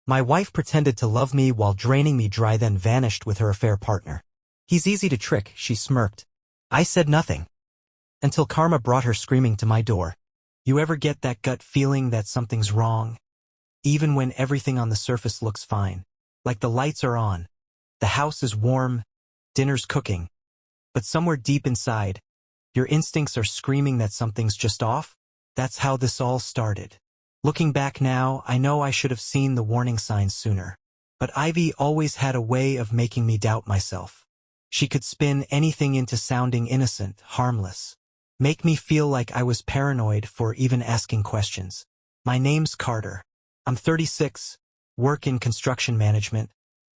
My wife pretended to love me while draining me dry, then vanished with her affair partner. He's easy to trick, she smirked. I said nothing. Until karma brought her screaming to my door. You ever get that gut feeling that something's wrong? Even when everything on the surface looks fine. Like the lights are on. The house is warm. Dinner's cooking. But somewhere deep inside, your instincts are screaming that something's just off? That's how this all started. Looking back now, I know I should have seen the warning signs sooner. But Ivy always had a way of making me doubt myself. She could spin anything into sounding innocent, harmless. Make me feel like I was paranoid for even asking questions. My name's Carter. I'm 36, work in construction management,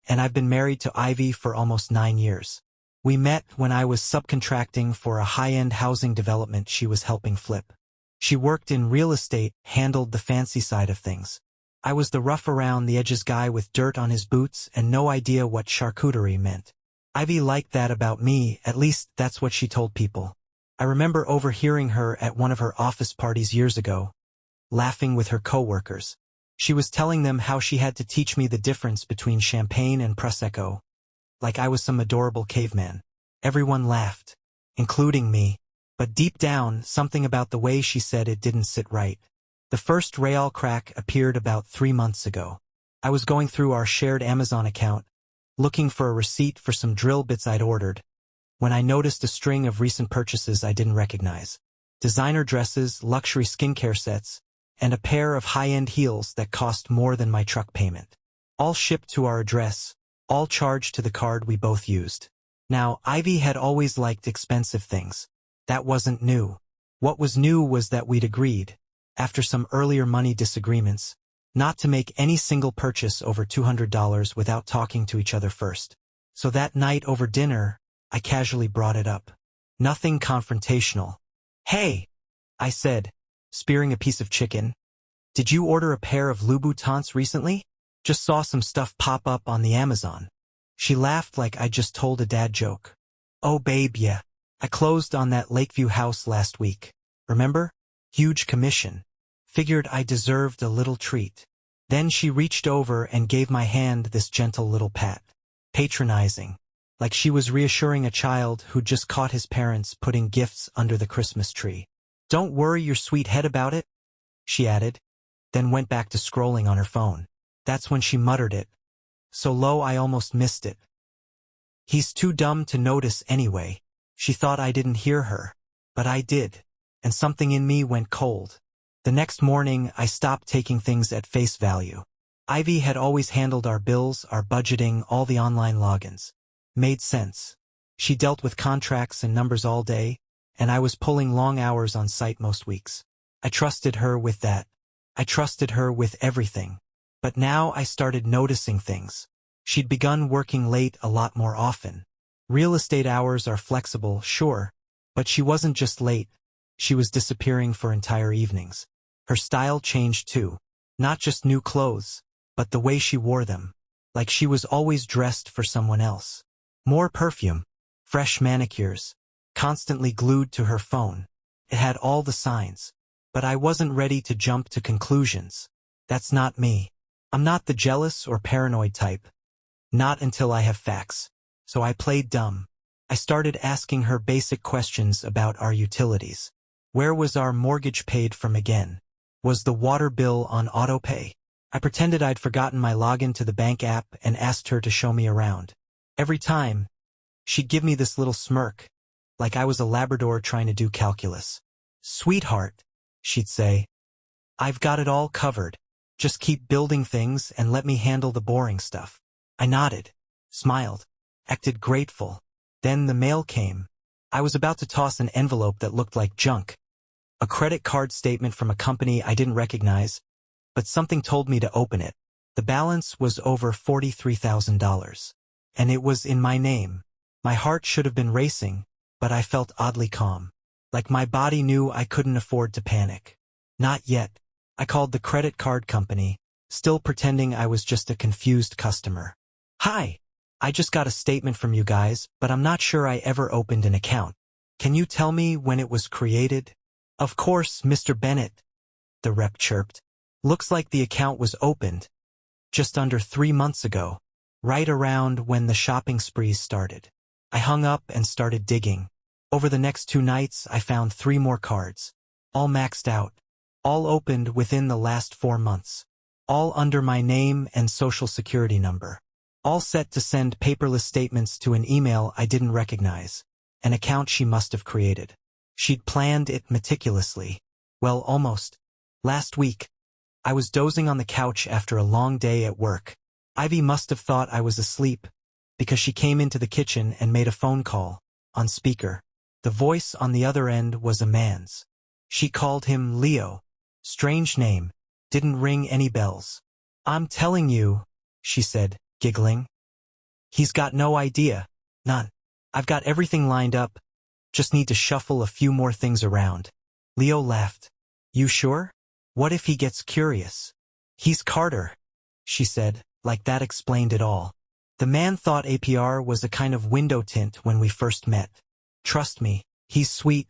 and I've been married to Ivy for almost 9 years. We met when I was subcontracting for a high-end housing development she was helping flip. She worked in real estate, handled the fancy side of things. I was the rough-around-the-edges guy with dirt on his boots and no idea what charcuterie meant. Ivy liked that about me, at least that's what she told people. I remember overhearing her at one of her office parties years ago, laughing with her coworkers. She was telling them how she had to teach me the difference between champagne and Prosecco, like I was some adorable caveman. Everyone laughed, including me. But deep down, something about the way she said it didn't sit right. The first real crack appeared about 3 months ago. I was going through our shared Amazon account, looking for a receipt for some drill bits I'd ordered, when I noticed a string of recent purchases I didn't recognize. Designer dresses, luxury skincare sets, and a pair of high-end heels that cost more than my truck payment. All shipped to our address, all charged to the card we both used. Now, Ivy had always liked expensive things. That wasn't new. What was new was that we'd agreed, after some earlier money disagreements, not to make any single purchase over $200 without talking to each other first. So that night over dinner, I casually brought it up. Nothing confrontational. Hey, I said, spearing a piece of chicken. Did you order a pair of Louboutins recently? Just saw some stuff pop up on the Amazon. She laughed like I just told a dad joke. Oh babe, yeah. I closed on that Lakeview house last week. Remember? Huge commission. Figured I deserved a little treat. Then she reached over and gave my hand this gentle little pat. Patronizing. Like she was reassuring a child who'd just caught his parents putting gifts under the Christmas tree. Don't worry your sweet head about it, she added, then went back to scrolling on her phone. That's when she muttered it. So low I almost missed it. He's too dumb to notice anyway. She thought I didn't hear her, but I did, and something in me went cold. The next morning, I stopped taking things at face value. Ivy had always handled our bills, our budgeting, all the online logins. Made sense. She dealt with contracts and numbers all day, and I was pulling long hours on site most weeks. I trusted her with that. I trusted her with everything. But now I started noticing things. She'd begun working late a lot more often. Real estate hours are flexible, sure, but she wasn't just late. She was disappearing for entire evenings. Her style changed too. Not just new clothes, but the way she wore them. Like she was always dressed for someone else. More perfume, fresh manicures, constantly glued to her phone. It had all the signs. But I wasn't ready to jump to conclusions. That's not me. I'm not the jealous or paranoid type. Not until I have facts. So I played dumb. I started asking her basic questions about our utilities. Where was our mortgage paid from again? Was the water bill on autopay? I pretended I'd forgotten my login to the bank app and asked her to show me around. Every time, she'd give me this little smirk, like I was a Labrador trying to do calculus. Sweetheart, she'd say, I've got it all covered. Just keep building things and let me handle the boring stuff. I nodded, smiled, acted grateful. Then the mail came. I was about to toss an envelope that looked like junk. A credit card statement from a company I didn't recognize, but something told me to open it. The balance was over $43,000. And it was in my name. My heart should have been racing, but I felt oddly calm. Like my body knew I couldn't afford to panic. Not yet. I called the credit card company, still pretending I was just a confused customer. Hi, I just got a statement from you guys, but I'm not sure I ever opened an account. Can you tell me when it was created? Of course, Mr. Bennett, the rep chirped. Looks like the account was opened. just under 3 months ago, right around when the shopping sprees started. I hung up and started digging. Over the next 2 nights, I found 3 more cards. All maxed out. All opened within the last 4 months. All under my name and social security number. All set to send paperless statements to an email I didn't recognize. An account she must have created. She'd planned it meticulously. Well, almost. Last week, I was dozing on the couch after a long day at work. Ivy must have thought I was asleep, because she came into the kitchen and made a phone call, on speaker. The voice on the other end was a man's. She called him Leo. Strange name, didn't ring any bells. "I'm telling you," she said, giggling. "He's got no idea. None. I've got everything lined up. Just need to shuffle a few more things around." Leo laughed. "You sure? What if he gets curious?" "He's Carter," she said, like that explained it all. "The man thought APR was a kind of window tint when we first met. Trust me, he's sweet,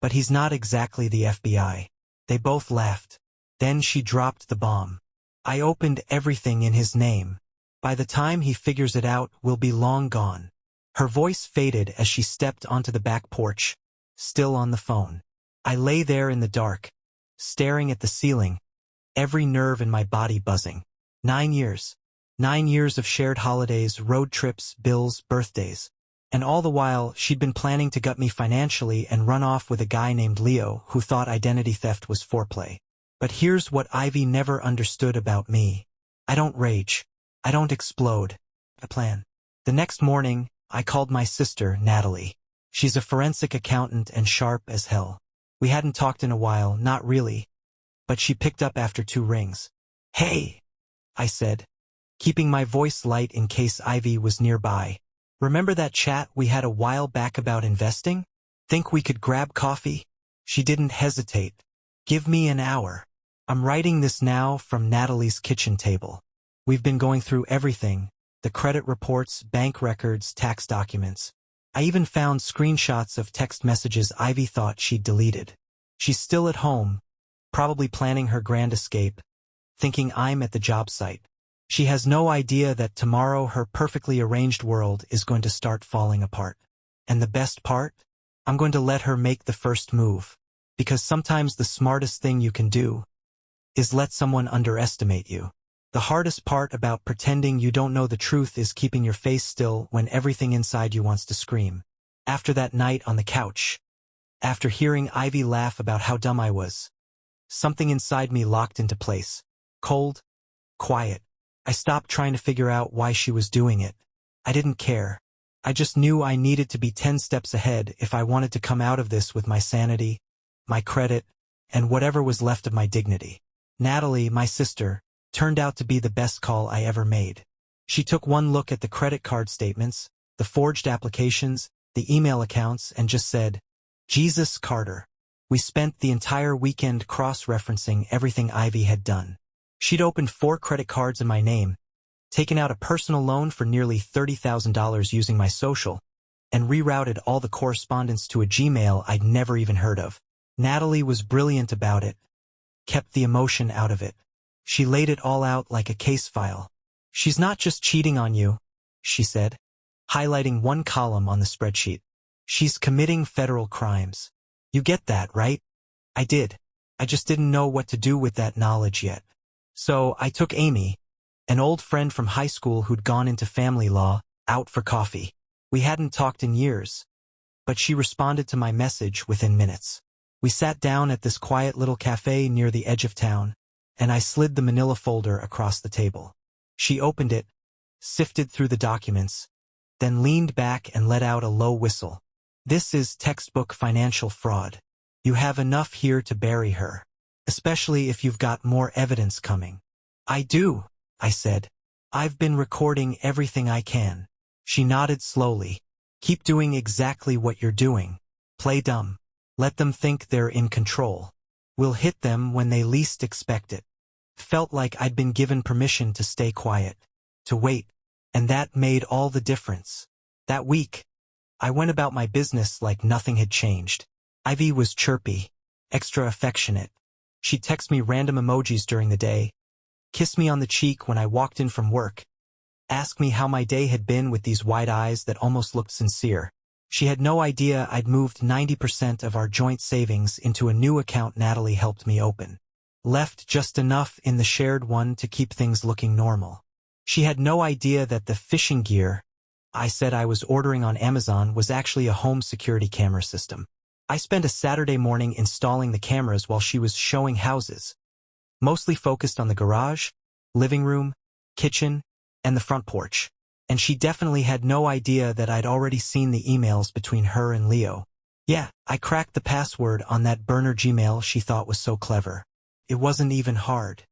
but he's not exactly the FBI." They both laughed. Then she dropped the bomb. "I opened everything in his name. By the time he figures it out, we'll be long gone." Her voice faded as she stepped onto the back porch, still on the phone. I lay there in the dark, staring at the ceiling, every nerve in my body buzzing. 9 years. 9 years of shared holidays, road trips, bills, birthdays. And all the while, she'd been planning to gut me financially and run off with a guy named Leo who thought identity theft was foreplay. But here's what Ivy never understood about me. I don't rage. I don't explode. I plan. The next morning, I called my sister, Natalie. She's a forensic accountant and sharp as hell. We hadn't talked in a while, not really. But she picked up after 2 rings. "Hey," I said, keeping my voice light in case Ivy was nearby. "Remember that chat we had a while back about investing? Think we could grab coffee?" She didn't hesitate. "Give me an hour. I'm writing this now from Natalie's kitchen table. We've been going through everything, the credit reports, bank records, tax documents. I even found screenshots of text messages Ivy thought she'd deleted. She's still at home, probably planning her grand escape, thinking I'm at the job site. She has no idea that tomorrow her perfectly arranged world is going to start falling apart. And the best part? I'm going to let her make the first move. Because sometimes the smartest thing you can do is let someone underestimate you. The hardest part about pretending you don't know the truth is keeping your face still when everything inside you wants to scream. After that night on the couch, after hearing Ivy laugh about how dumb I was, something inside me locked into place. Cold, quiet. I stopped trying to figure out why she was doing it. I didn't care. I just knew I needed to be 10 steps ahead if I wanted to come out of this with my sanity, my credit, and whatever was left of my dignity. Natalie, my sister, turned out to be the best call I ever made. She took one look at the credit card statements, the forged applications, the email accounts, and just said, "Jesus, Carter." We spent the entire weekend cross-referencing everything Ivy had done. She'd opened 4 credit cards in my name, taken out a personal loan for nearly $30,000 using my social, and rerouted all the correspondence to a Gmail I'd never even heard of. Natalie was brilliant about it, kept the emotion out of it. She laid it all out like a case file. "She's not just cheating on you," she said, highlighting one column on the spreadsheet. "She's committing federal crimes. You get that, right?" I did. I just didn't know what to do with that knowledge yet. So I took Amy, an old friend from high school who'd gone into family law, out for coffee. We hadn't talked in years, but she responded to my message within minutes. We sat down at this quiet little cafe near the edge of town, and I slid the manila folder across the table. She opened it, sifted through the documents, then leaned back and let out a low whistle. "This is textbook financial fraud. You have enough here to bury her. Especially if you've got more evidence coming." "I do," I said. "I've been recording everything I can." She nodded slowly. "Keep doing exactly what you're doing. Play dumb. Let them think they're in control. We'll hit them when they least expect it." Felt like I'd been given permission to stay quiet, to wait, and that made all the difference. That week, I went about my business like nothing had changed. Ivy was chirpy, extra affectionate. She'd text me random emojis during the day, kiss me on the cheek when I walked in from work, ask me how my day had been with these wide eyes that almost looked sincere. She had no idea I'd moved 90% of our joint savings into a new account Natalie helped me open. Left just enough in the shared one to keep things looking normal. She had no idea that the fishing gear I said I was ordering on Amazon was actually a home security camera system. I spent a Saturday morning installing the cameras while she was showing houses, mostly focused on the garage, living room, kitchen, and the front porch. And she definitely had no idea that I'd already seen the emails between her and Leo. Yeah, I cracked the password on that burner Gmail she thought was so clever. It wasn't even hard.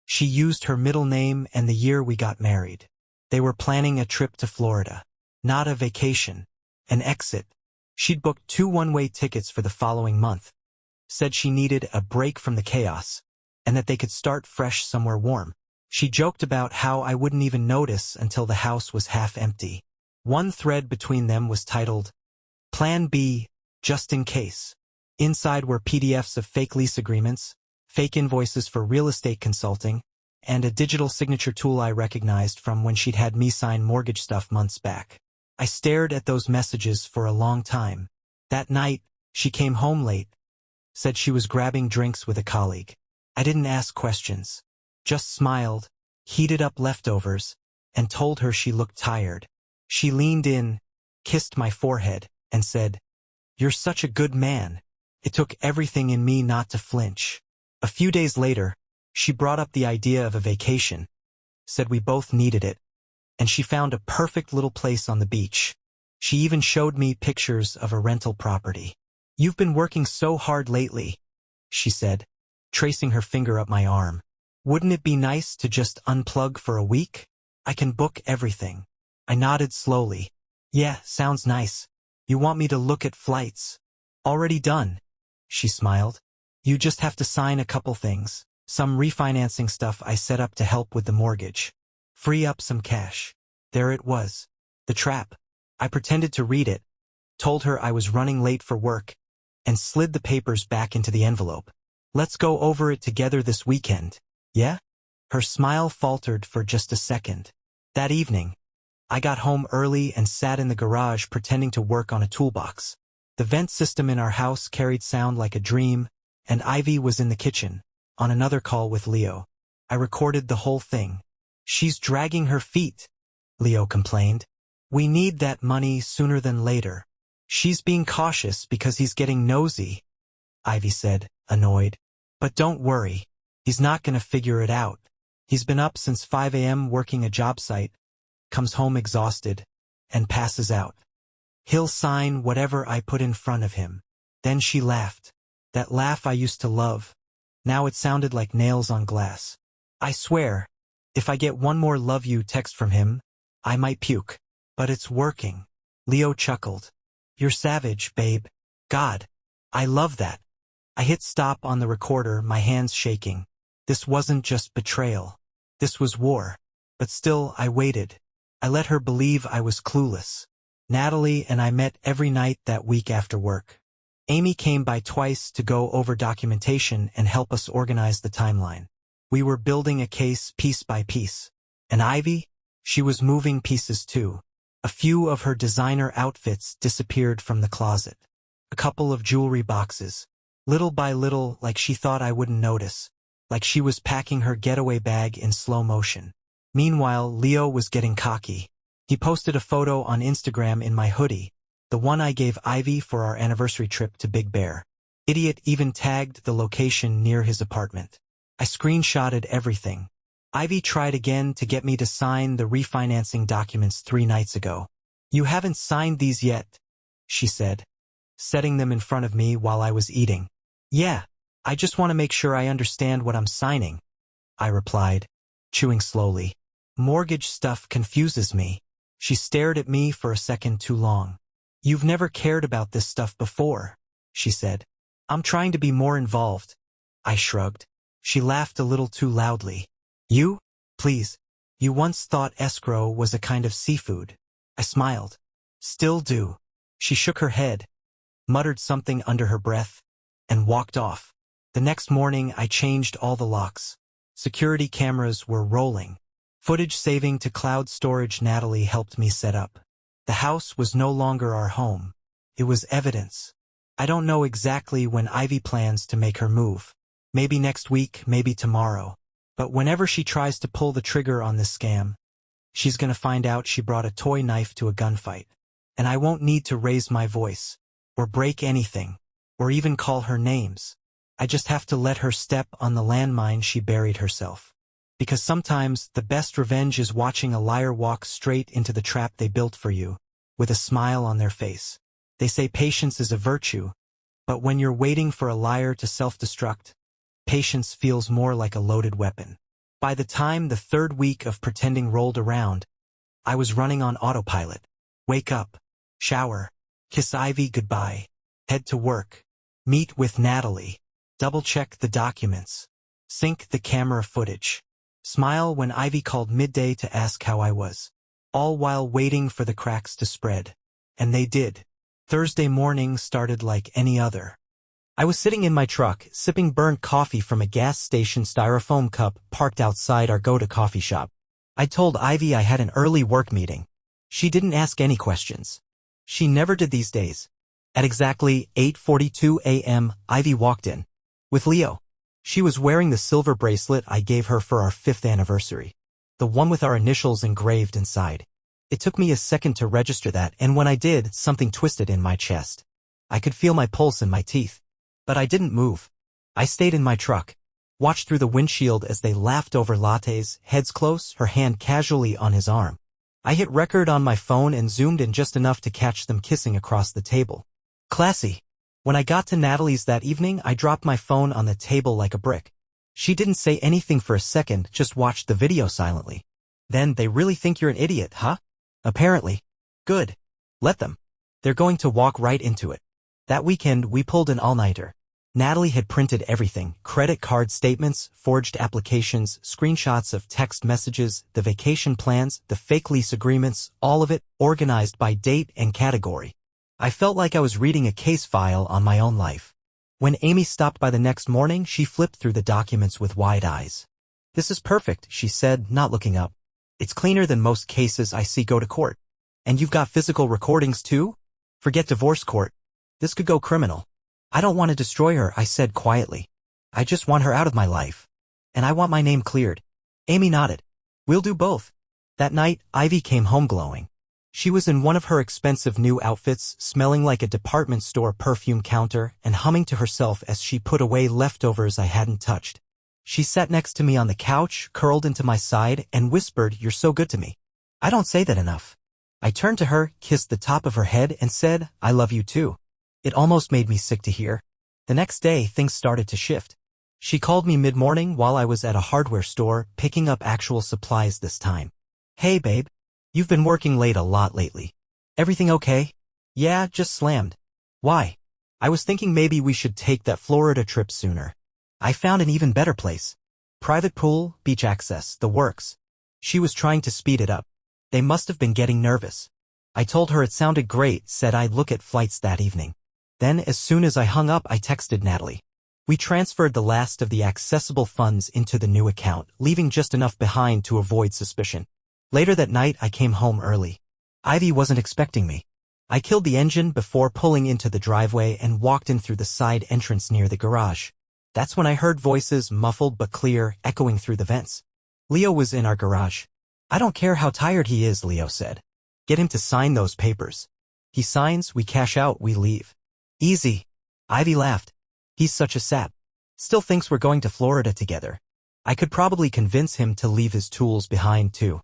She used her middle name and the year we got married. They were planning a trip to Florida. Not a vacation. An exit. She'd booked 2 one-way tickets for the following month. Said she needed a break from the chaos, and that they could start fresh somewhere warm. She joked about how I wouldn't even notice until the house was half empty. One thread between them was titled, Plan B, just in case. Inside were PDFs of fake lease agreements, fake invoices for real estate consulting, and a digital signature tool I recognized from when she'd had me sign mortgage stuff months back. I stared at those messages for a long time. That night, she came home late, said she was grabbing drinks with a colleague. I didn't ask questions. Just smiled, heated up leftovers, and told her she looked tired. She leaned in, kissed my forehead, and said, "You're such a good man." It took everything in me not to flinch. A few days later, she brought up the idea of a vacation, said we both needed it, and she found a perfect little place on the beach. She even showed me pictures of a rental property. "You've been working so hard lately," she said, tracing her finger up my arm. "Wouldn't it be nice to just unplug for a week? I can book everything." I nodded slowly. "Yeah, sounds nice. You want me to look at flights?" "Already done." She smiled. "You just have to sign a couple things. Some refinancing stuff I set up to help with the mortgage. Free up some cash." There it was. The trap. I pretended to read it, told her I was running late for work, and slid the papers back into the envelope. "Let's go over it together this weekend. Yeah?" Her smile faltered for just a second. That evening, I got home early and sat in the garage pretending to work on a toolbox. The vent system in our house carried sound like a dream, and Ivy was in the kitchen, on another call with Leo. I recorded the whole thing. "She's dragging her feet," Leo complained. "We need that money sooner than later." "She's being cautious because he's getting nosy," Ivy said, annoyed. "But don't worry. He's not gonna figure it out. He's been up since 5 a.m. working a job site, comes home exhausted, and passes out. He'll sign whatever I put in front of him." Then she laughed. That laugh I used to love. Now it sounded like nails on glass. "I swear, if I get one more love you text from him, I might puke. But it's working." Leo chuckled. "You're savage, babe. God, I love that." I hit stop on the recorder, my hands shaking. This wasn't just betrayal. This was war. But still, I waited. I let her believe I was clueless. Natalie and I met every night that week after work. Amy came by twice to go over documentation and help us organize the timeline. We were building a case piece by piece. And Ivy? She was moving pieces too. A few of her designer outfits disappeared from the closet. A couple of jewelry boxes. Little by little, like she thought I wouldn't notice. Like she was packing her getaway bag in slow motion. Meanwhile, Leo was getting cocky. He posted a photo on Instagram in my hoodie, the one I gave Ivy for our anniversary trip to Big Bear. Idiot even tagged the location near his apartment. I screenshotted everything. Ivy tried again to get me to sign the refinancing documents 3 nights ago. "You haven't signed these yet," she said, setting them in front of me while I was eating. "Yeah, I just want to make sure I understand what I'm signing," I replied, chewing slowly. "Mortgage stuff confuses me." She stared at me for a second too long. "You've never cared about this stuff before," she said. "I'm trying to be more involved." I shrugged. She laughed a little too loudly. "You? Please. You once thought escrow was a kind of seafood." I smiled. "Still do." She shook her head, muttered something under her breath, and walked off. The next morning I changed all the locks. Security cameras were rolling. Footage saving to cloud storage Natalie helped me set up. The house was no longer our home. It was evidence. I don't know exactly when Ivy plans to make her move. Maybe next week, maybe tomorrow. But whenever she tries to pull the trigger on this scam, she's gonna find out she brought a toy knife to a gunfight. And I won't need to raise my voice, or break anything, or even call her names. I just have to let her step on the landmine she buried herself. Because sometimes the best revenge is watching a liar walk straight into the trap they built for you, with a smile on their face. They say patience is a virtue, but when you're waiting for a liar to self-destruct, patience feels more like a loaded weapon. By the time the third week of pretending rolled around, I was running on autopilot. Wake up, shower, kiss Ivy goodbye, head to work, meet with Natalie, double-check the documents, sync the camera footage, smile when Ivy called midday to ask how I was, all while waiting for the cracks to spread. And they did. Thursday morning started like any other. I was sitting in my truck, sipping burnt coffee from a gas station styrofoam cup parked outside our go-to coffee shop. I told Ivy I had an early work meeting. She didn't ask any questions. She never did these days. At exactly 8:42 a.m., Ivy walked in. With Leo. She was wearing the silver bracelet I gave her for our 5th anniversary. The one with our initials engraved inside. It took me a second to register that, and when I did, something twisted in my chest. I could feel my pulse in my teeth. But I didn't move. I stayed in my truck, watched through the windshield as they laughed over lattes, heads close, her hand casually on his arm. I hit record on my phone and zoomed in just enough to catch them kissing across the table. Classy. When I got to Natalie's that evening, I dropped my phone on the table like a brick. She didn't say anything for a second, just watched the video silently. Then they really think you're an idiot, huh? Apparently. Good. Let them. They're going to walk right into it. That weekend, we pulled an all-nighter. Natalie had printed everything, credit card statements, forged applications, screenshots of text messages, the vacation plans, the fake lease agreements, all of it, organized by date and category. I felt like I was reading a case file on my own life. When Amy stopped by the next morning, she flipped through the documents with wide eyes. "This is perfect," she said, not looking up. "It's cleaner than most cases I see go to court. And you've got physical recordings too? Forget divorce court. This could go criminal." "I don't want to destroy her," I said quietly. "I just want her out of my life. And I want my name cleared." Amy nodded. "We'll do both." That night, Ivy came home glowing. She was in one of her expensive new outfits, smelling like a department store perfume counter, and humming to herself as she put away leftovers I hadn't touched. She sat next to me on the couch, curled into my side, and whispered, "You're so good to me." I don't say that enough. I turned to her, kissed the top of her head, and said, "I love you too." It almost made me sick to hear. The next day, things started to shift. She called me mid-morning while I was at a hardware store, picking up actual supplies this time. "Hey, babe. You've been working late a lot lately. Everything okay?" "Yeah, just slammed." "Why?" "I was thinking maybe we should take that Florida trip sooner. I found an even better place. Private pool, beach access, the works." She was trying to speed it up. They must have been getting nervous. I told her it sounded great, said I'd look at flights that evening. Then, as soon as I hung up, I texted Natalie. We transferred the last of the accessible funds into the new account, leaving just enough behind to avoid suspicion. Later that night, I came home early. Ivy wasn't expecting me. I killed the engine before pulling into the driveway and walked in through the side entrance near the garage. That's when I heard voices, muffled but clear, echoing through the vents. Leo was in our garage. "I don't care how tired he is," Leo said. "Get him to sign those papers. He signs, we cash out, we leave. Easy." Ivy laughed. "He's such a sap. Still thinks we're going to Florida together. I could probably convince him to leave his tools behind too."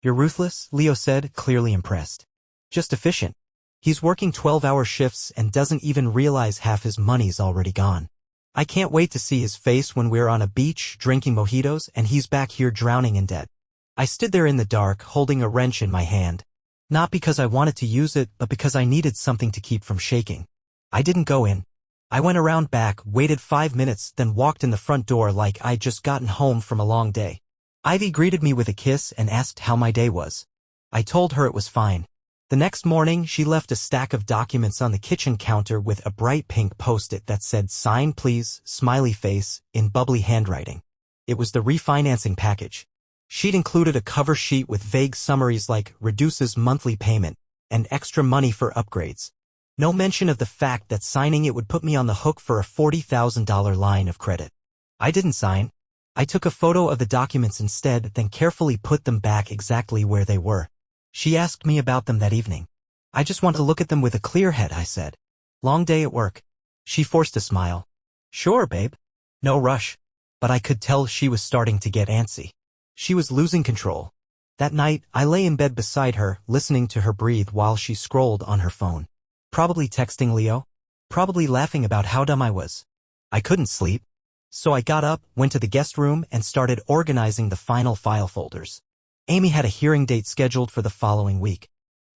"You're ruthless," Leo said, clearly impressed. "Just efficient. He's working 12-hour shifts and doesn't even realize half his money's already gone. I can't wait to see his face when we're on a beach drinking mojitos and he's back here drowning in debt." I stood there in the dark, holding a wrench in my hand. Not because I wanted to use it, but because I needed something to keep from shaking. I didn't go in. I went around back, waited 5 minutes, then walked in the front door like I'd just gotten home from a long day. Ivy greeted me with a kiss and asked how my day was. I told her it was fine. The next morning, she left a stack of documents on the kitchen counter with a bright pink post-it that said, "Sign please," smiley face, in bubbly handwriting. It was the refinancing package. She'd included a cover sheet with vague summaries like reduces monthly payment and extra money for upgrades. No mention of the fact that signing it would put me on the hook for a $40,000 line of credit. I didn't sign. I took a photo of the documents instead, then carefully put them back exactly where they were. She asked me about them that evening. I just want to look at them with a clear head, I said. Long day at work. She forced a smile. Sure, babe. No rush. But I could tell she was starting to get antsy. She was losing control. That night, I lay in bed beside her, listening to her breathe while she scrolled on her phone. Probably texting Leo. Probably laughing about how dumb I was. I couldn't sleep. So I got up, went to the guest room, and started organizing the final file folders. Amy had a hearing date scheduled for the following week.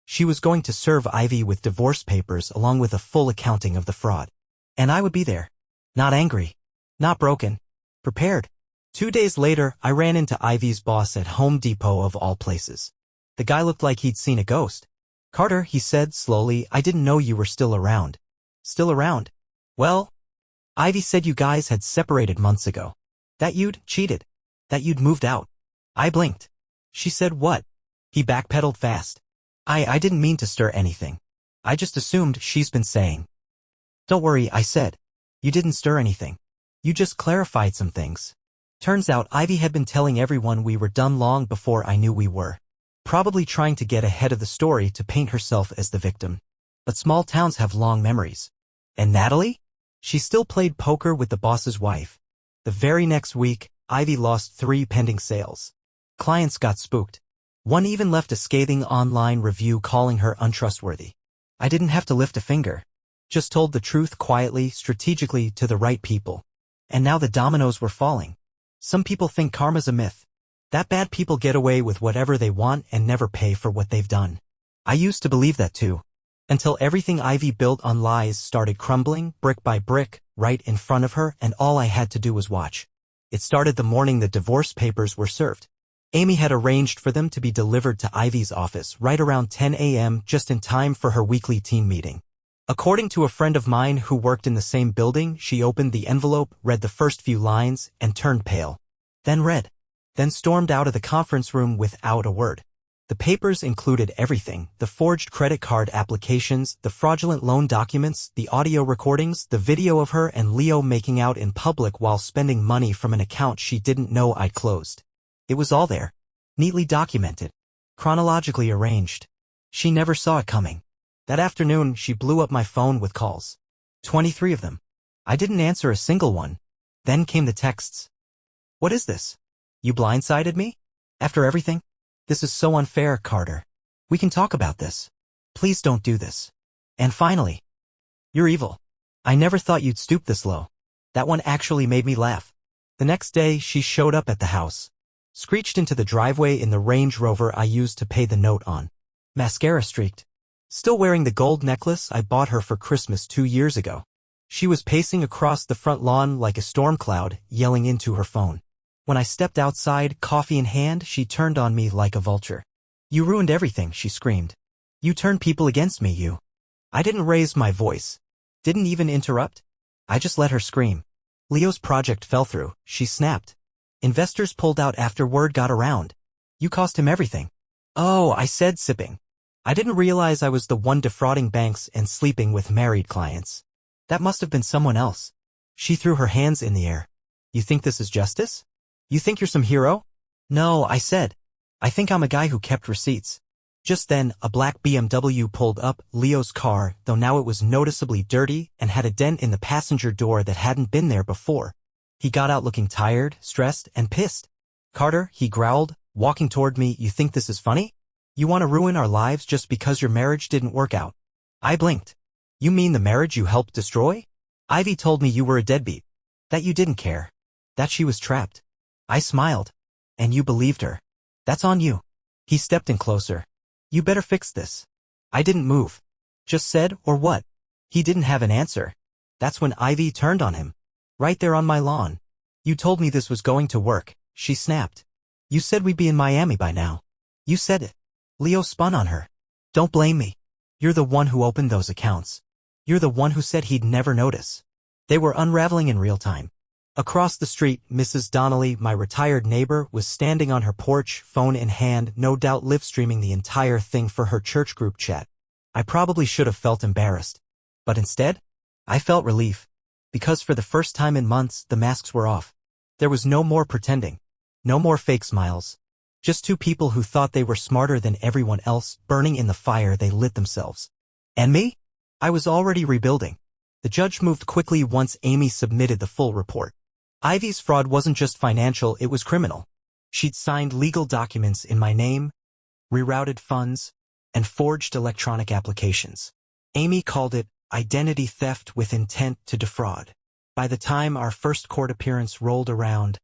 She was going to serve Ivy with divorce papers along with a full accounting of the fraud. And I would be there. Not angry. Not broken. Prepared. 2 days later, I ran into Ivy's boss at Home Depot of all places. The guy looked like he'd seen a ghost. Carter, he said slowly, I didn't know you were still around. Still around? Well, Ivy said you guys had separated months ago. That you'd cheated. That you'd moved out. I blinked. She said what? He backpedaled fast. I didn't mean to stir anything. I just assumed she's been saying. Don't worry, I said. You didn't stir anything. You just clarified some things. Turns out Ivy had been telling everyone we were done long before I knew we were. Probably trying to get ahead of the story to paint herself as the victim. But small towns have long memories. And Natalie? She still played poker with the boss's wife. The very next week, Ivy lost 3 pending sales. Clients got spooked. One even left a scathing online review calling her untrustworthy. I didn't have to lift a finger. Just told the truth quietly, strategically to the right people. And now the dominoes were falling. Some people think karma's a myth. That bad people get away with whatever they want and never pay for what they've done. I used to believe that too. Until everything Ivy built on lies started crumbling, brick by brick, right in front of her, and all I had to do was watch. It started the morning the divorce papers were served. Amy had arranged for them to be delivered to Ivy's office right around 10 a.m. just in time for her weekly team meeting. According to a friend of mine who worked in the same building, she opened the envelope, read the first few lines, and turned pale. Then stormed out of the conference room without a word. The papers included everything: the forged credit card applications, the fraudulent loan documents, the audio recordings, the video of her and Leo making out in public while spending money from an account she didn't know I'd closed. It was all there. Neatly documented. Chronologically arranged. She never saw it coming. That afternoon, she blew up my phone with calls. 23 of them. I didn't answer a single one. Then came the texts. What is this? You blindsided me? After everything? This is so unfair, Carter. We can talk about this. Please don't do this. And finally, you're evil. I never thought you'd stoop this low. That one actually made me laugh. The next day, she showed up at the house. Screeched into the driveway in the Range Rover I used to pay the note on. Mascara streaked. Still wearing the gold necklace I bought her for Christmas 2 years ago. She was pacing across the front lawn like a storm cloud, yelling into her phone. When I stepped outside, coffee in hand, she turned on me like a vulture. You ruined everything, she screamed. You turned people against me, you. I didn't raise my voice. Didn't even interrupt. I just let her scream. Leo's project fell through, she snapped. Investors pulled out after word got around. You cost him everything. Oh, I said, sipping. I didn't realize I was the one defrauding banks and sleeping with married clients. That must have been someone else. She threw her hands in the air. You think this is justice? You think you're some hero? No, I said. I think I'm a guy who kept receipts. Just then, a black BMW pulled up, Leo's car, though now it was noticeably dirty and had a dent in the passenger door that hadn't been there before. He got out looking tired, stressed, and pissed. Carter, he growled, walking toward me, you think this is funny? You want to ruin our lives just because your marriage didn't work out? I blinked. You mean the marriage you helped destroy? Ivy told me you were a deadbeat. That you didn't care. That she was trapped. I smiled. And you believed her. That's on you. He stepped in closer. You better fix this. I didn't move. Just said, or what? He didn't have an answer. That's when Ivy turned on him. Right there on my lawn. You told me this was going to work, she snapped. You said we'd be in Miami by now. You said it. Leo spun on her. Don't blame me. You're the one who opened those accounts. You're the one who said he'd never notice. They were unraveling in real time. Across the street, Mrs. Donnelly, my retired neighbor, was standing on her porch, phone in hand, no doubt live-streaming the entire thing for her church group chat. I probably should have felt embarrassed. But instead, I felt relief. Because for the first time in months, the masks were off. There was no more pretending. No more fake smiles. Just two people who thought they were smarter than everyone else, burning in the fire they lit themselves. And me? I was already rebuilding. The judge moved quickly once Amy submitted the full report. Ivy's fraud wasn't just financial, it was criminal. She'd signed legal documents in my name, rerouted funds, and forged electronic applications. Amy called it identity theft with intent to defraud. By the time our first court appearance rolled around,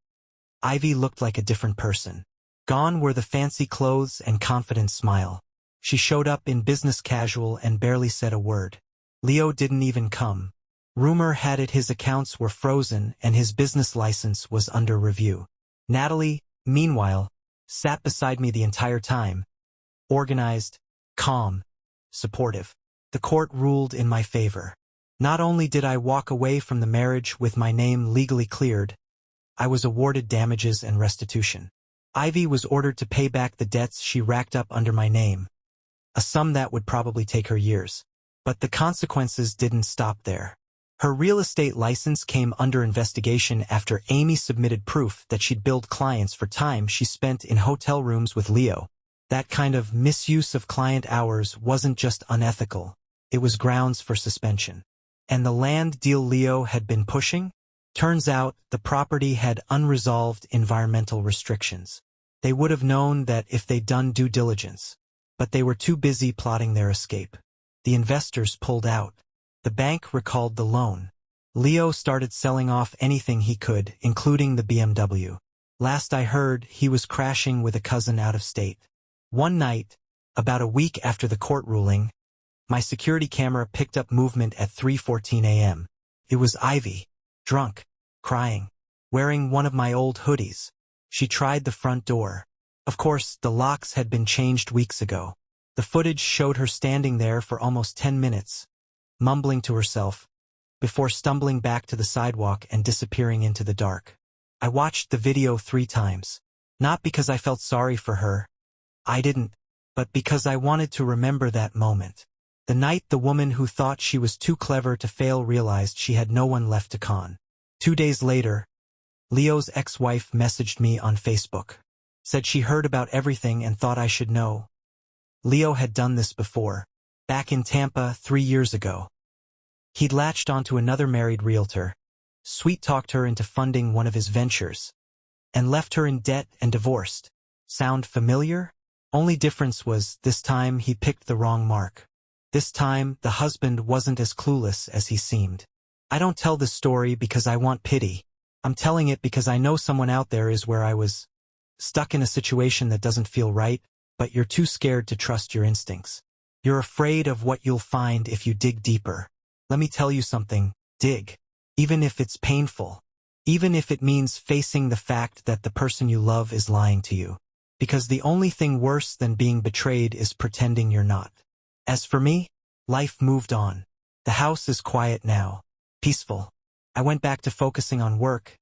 Ivy looked like a different person. Gone were the fancy clothes and confident smile. She showed up in business casual and barely said a word. Leo didn't even come. Rumor had it his accounts were frozen and his business license was under review. Natalie, meanwhile, sat beside me the entire time. Organized, calm, supportive. The court ruled in my favor. Not only did I walk away from the marriage with my name legally cleared, I was awarded damages and restitution. Ivy was ordered to pay back the debts she racked up under my name, a sum that would probably take her years. But the consequences didn't stop there. Her real estate license came under investigation after Amy submitted proof that she'd billed clients for time she spent in hotel rooms with Leo. That kind of misuse of client hours wasn't just unethical, it was grounds for suspension. And the land deal Leo had been pushing? Turns out the property had unresolved environmental restrictions. They would have known that if they'd done due diligence. But they were too busy plotting their escape. The investors pulled out. The bank recalled the loan. Leo started selling off anything he could, including the BMW. Last I heard, he was crashing with a cousin out of state. One night, about a week after the court ruling, my security camera picked up movement at 3:14 a.m. It was Ivy, drunk, crying, wearing one of my old hoodies. She tried the front door. Of course, the locks had been changed weeks ago. The footage showed her standing there for almost 10 minutes, mumbling to herself, before stumbling back to the sidewalk and disappearing into the dark. I watched the video 3 times. Not because I felt sorry for her. I didn't. But because I wanted to remember that moment. The night the woman who thought she was too clever to fail realized she had no one left to con. 2 days later, Leo's ex-wife messaged me on Facebook. Said she heard about everything and thought I should know. Leo had done this before. Back in Tampa 3 years ago. He'd latched onto another married realtor, sweet-talked her into funding one of his ventures, and left her in debt and divorced. Sound familiar? Only difference was, this time he picked the wrong mark. This time, the husband wasn't as clueless as he seemed. I don't tell this story because I want pity. I'm telling it because I know someone out there is where I was. Stuck in a situation that doesn't feel right, but you're too scared to trust your instincts. You're afraid of what you'll find if you dig deeper. Let me tell you something, dig. Even if it's painful. Even if it means facing the fact that the person you love is lying to you. Because the only thing worse than being betrayed is pretending you're not. As for me, life moved on. The house is quiet now. Peaceful. I went back to focusing on work,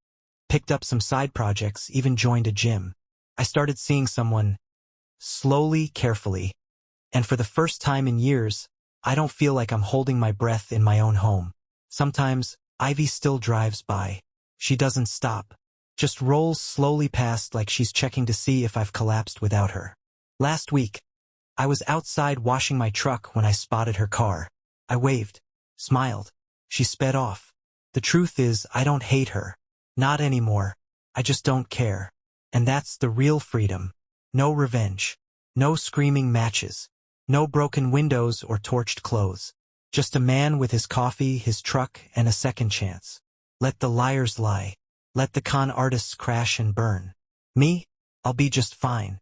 picked up some side projects, even joined a gym. I started seeing someone, slowly, carefully. And for the first time in years, I don't feel like I'm holding my breath in my own home. Sometimes, Ivy still drives by. She doesn't stop. Just rolls slowly past like she's checking to see if I've collapsed without her. Last week, I was outside washing my truck when I spotted her car. I waved, smiled. She sped off. The truth is, I don't hate her. Not anymore. I just don't care. And that's the real freedom. No revenge. No screaming matches. No broken windows or torched clothes. Just a man with his coffee, his truck, and a second chance. Let the liars lie. Let the con artists crash and burn. Me? I'll be just fine.